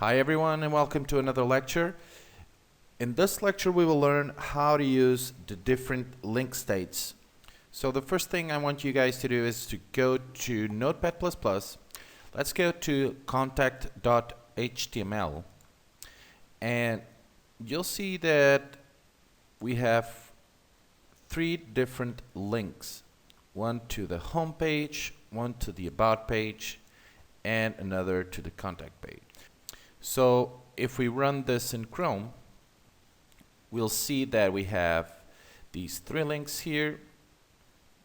Hi everyone and welcome to another lecture. In this lecture we will learn how to use the different link states. So the first thing I want you guys to do is to go to Notepad++. Let's go to contact.html and you'll see that we have three different links. One to the home page, one to the about page, and another to the contact page. So if we run this in Chrome, we'll see that we have these three links here,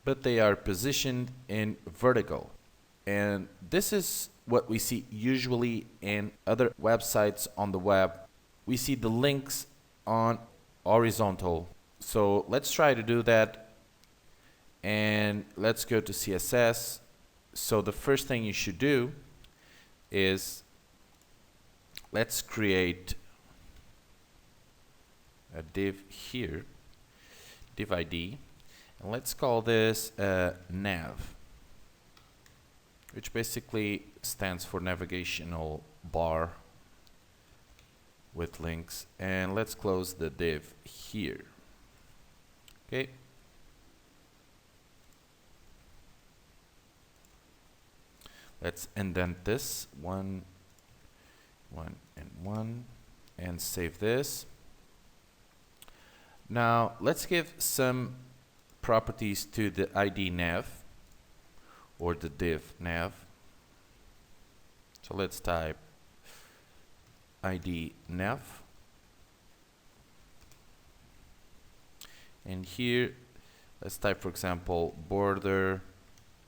but they are positioned in vertical. And this is what we see usually in other websites on the web. We see the links on horizontal. So let's try to do that. And let's go to CSS. So the first thing you should do is let's create a div here, div ID, and let's call this nav, which basically stands for navigational bar with links. And let's close the div here. Okay. Let's indent this one and save this. Now let's give some properties to the ID nav or the div nav. So let's type ID nav, and here let's type, for example, border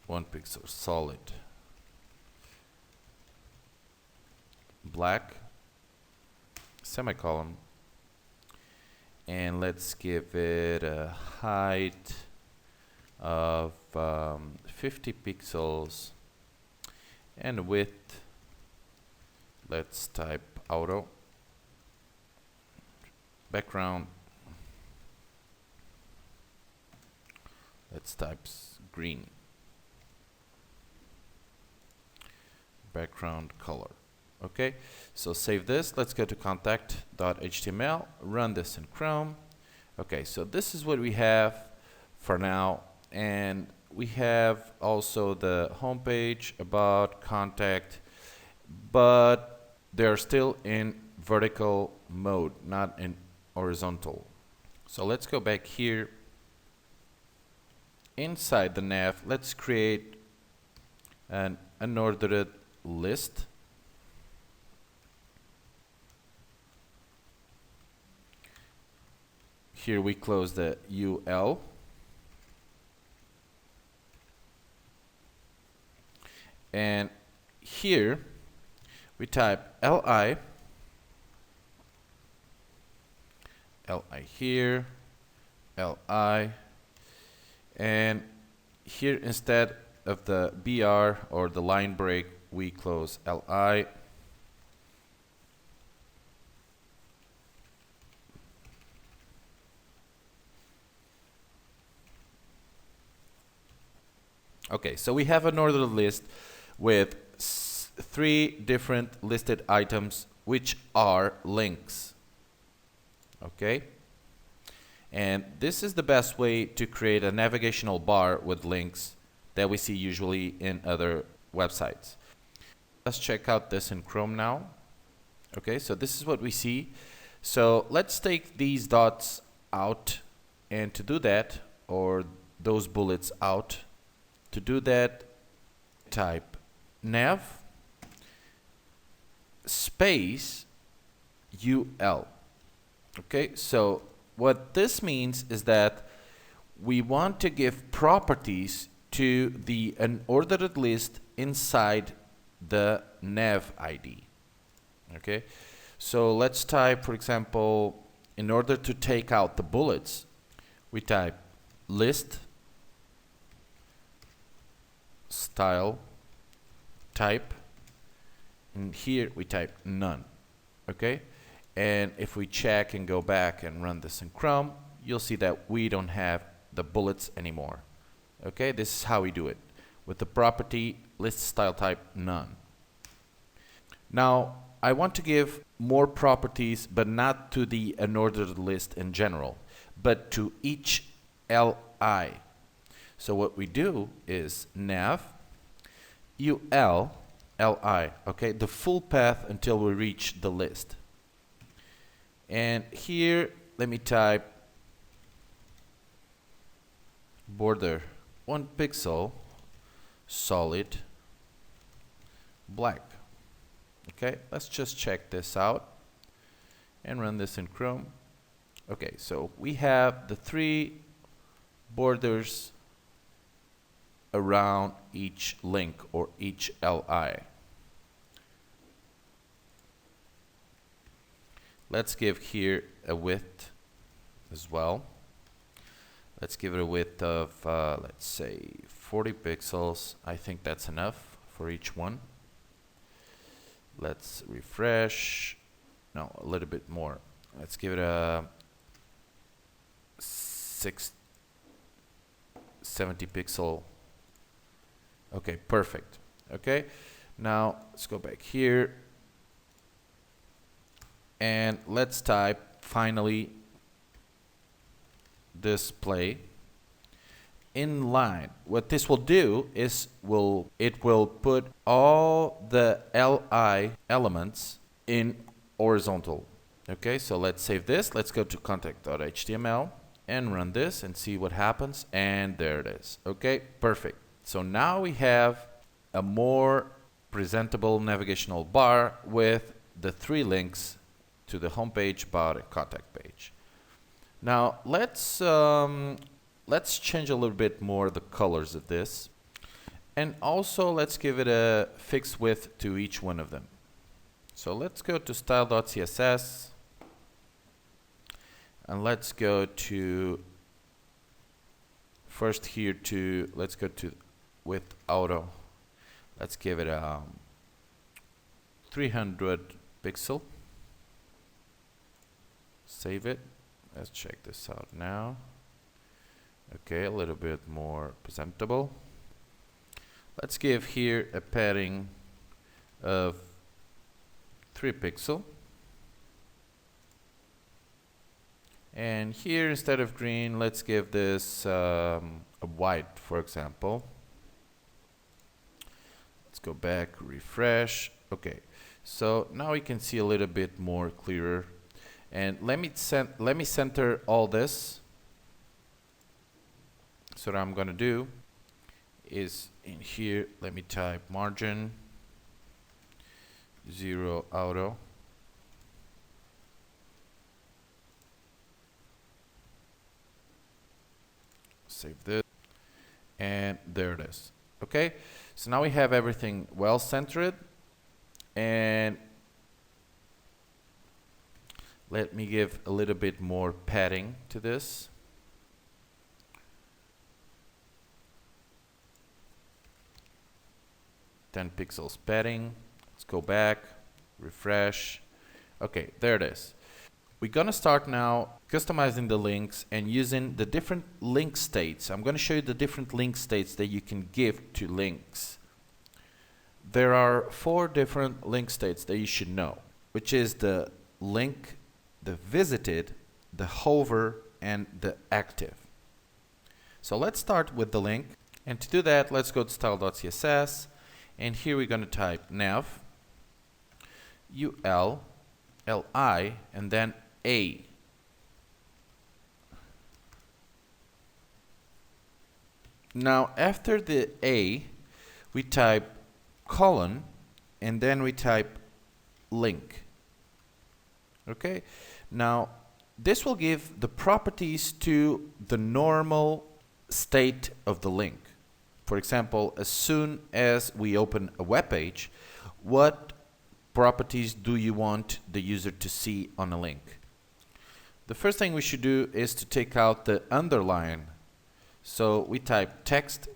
1 pixel solid black semicolon, and let's give it a height of 50 pixels and width, let's type auto, background, let's type green, background color. Okay, so save this. Let's go to contact.html, run this in Chrome. Okay, so this is what we have for now, and we have also the home page, about, contact, but they're still in vertical mode, not in horizontal. So let's go back here. Inside the nav, let's create an unordered list. Here we close the UL. And here we type LI here, LI, and here instead of the BR or the line break, we close LI. Okay, so we have an ordered list with three different listed items which are links. Okay? And this is the best way to create a navigational bar with links that we see usually in other websites. Let's check out this in Chrome now. Okay, so this is what we see. So let's take these dots out, and to do that, or those bullets out, to do that, type nav space UL. Okay, so what this means is that we want to give properties to the unordered list inside the nav ID. Okay, so let's type, for example, in order to take out the bullets, we type list style type, and here we type none. Okay, and if we check and go back and run this in Chrome, you'll see that we don't have the bullets anymore. Okay, this is how we do it with the property list style type none. Now I want to give more properties, but not to the unordered list in general, but to each li. So what we do is nav ul li, okay, the full path until we reach the list. And here, let me type border 1 pixel solid black. Okay, let's just check this out and run this in Chrome. Okay, so we have the 3 borders around each link or each li. Let's give here a width as well. Let's give it a width of, let's say, 40 pixels. I think that's enough for each one. Let's refresh. No, a little bit more. Let's give it a 670 pixel. Okay, perfect. Okay, now let's go back here. And let's type, finally, display inline. What this will do is it will put all the li elements in horizontal. Okay, so let's save this. Let's go to contact.html and run this and see what happens. And there it is. Okay, perfect. So now we have a more presentable navigational bar with the 3 links to the home page, about a contact page. Now let's change a little bit more the colors of this, and also let's give it a fixed width to each one of them. So let's go to style.css and let's go to first here to let's go to width auto. Let's give it a 300 pixel. Save it. Let's check this out now. Okay, a little bit more presentable. Let's give here a padding of 3 pixel. And here, instead of green, let's give this a white, for example. Let's go back, refresh. Okay, so now we can see a little bit more clearer. And let me center all this. So what I'm going to do is in here, let me type margin 0 auto. Save this. And there it is. Okay, so now we have everything well centered. And let me give a little bit more padding to this. Ten pixels padding. Let's go back, refresh. Okay, there it is. We're gonna start now customizing the links and using the different link states. I'm gonna show you the different link states that you can give to links. There are 4 different link states that you should know, which is the link, the visited, the hover, and the active. So let's start with the link. And to do that, let's go to style.css. And here we're going to type nav, ul, li, and then a. Now, after the a, we type colon, and then we type link. Okay, now this will give the properties to the normal state of the link. For example, as soon as we open a web page, what properties do you want the user to see on a link? The first thing we should do is to take out the underline. So we type text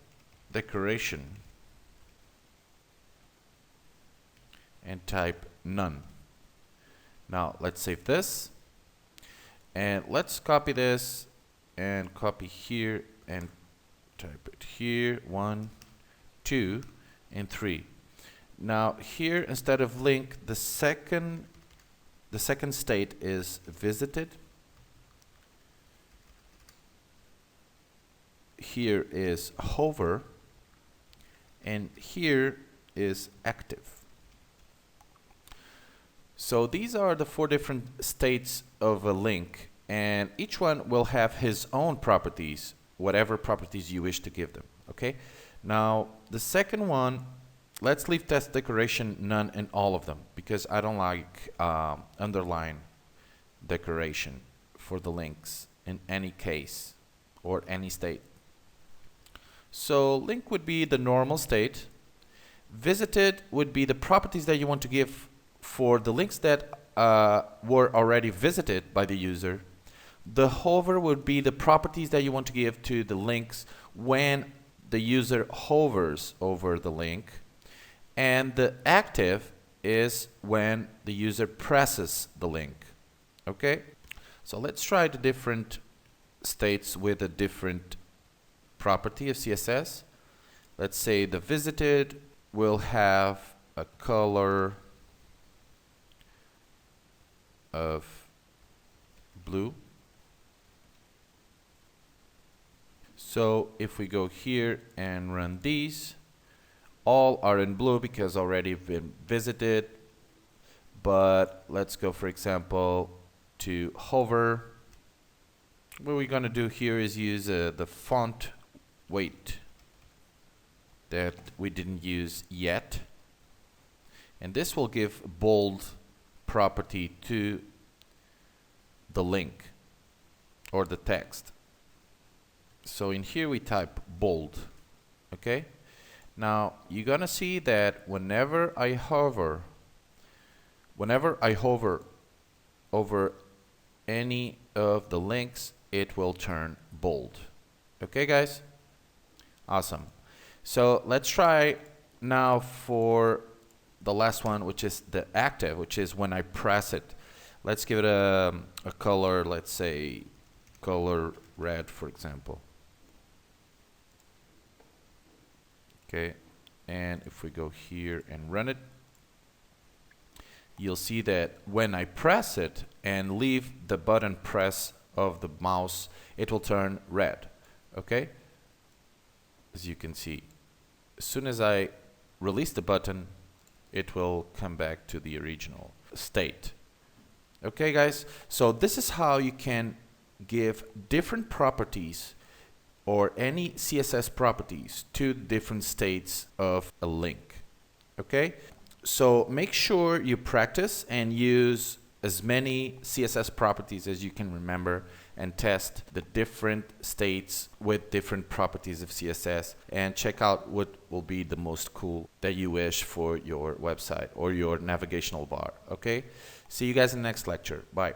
decoration and type none. Now let's save this and let's copy this and copy here and type it here, 1, 2, and 3. Now here, instead of link, the second state is visited. Here is hover, and here is active. So these are the 4 different states of a link, and each one will have his own properties, whatever properties you wish to give them. Okay. Now the second one, let's leave test decoration none in all of them, because I don't like underline decoration for the links in any case or any state. So link would be the normal state. Visited would be the properties that you want to give for the links that were already visited by the user. The hover would be the properties that you want to give to the links when the user hovers over the link. And the active is when the user presses the link. Okay? So let's try the different states with a different property of CSS. Let's say the visited will have a color of blue. So if we go here and run these, all are in blue because already been visited. But let's go, for example, to hover. What we're going to do here is use the font weight that we didn't use yet. And this will give bold property to the link or the text. So in here we type bold. Okay? Now you're gonna see that whenever I hover over any of the links, it will turn bold. Okay, guys? Awesome. So let's try now for the last one, which is the active, which is when I press it. Let's give it a color, let's say color red, for example. Okay, and if we go here and run it, you'll see that when I press it and leave the button press of the mouse, it will turn red. Okay, as you can see, as soon as I release the button, it will come back to the original state. Okay, guys, so this is how you can give different properties or any CSS properties to different states of a link. Okay, so make sure you practice and use as many CSS properties as you can remember and test the different states with different properties of CSS and check out what will be the most cool that you wish for your website or your navigational bar. Okay, see you guys in the next lecture. Bye.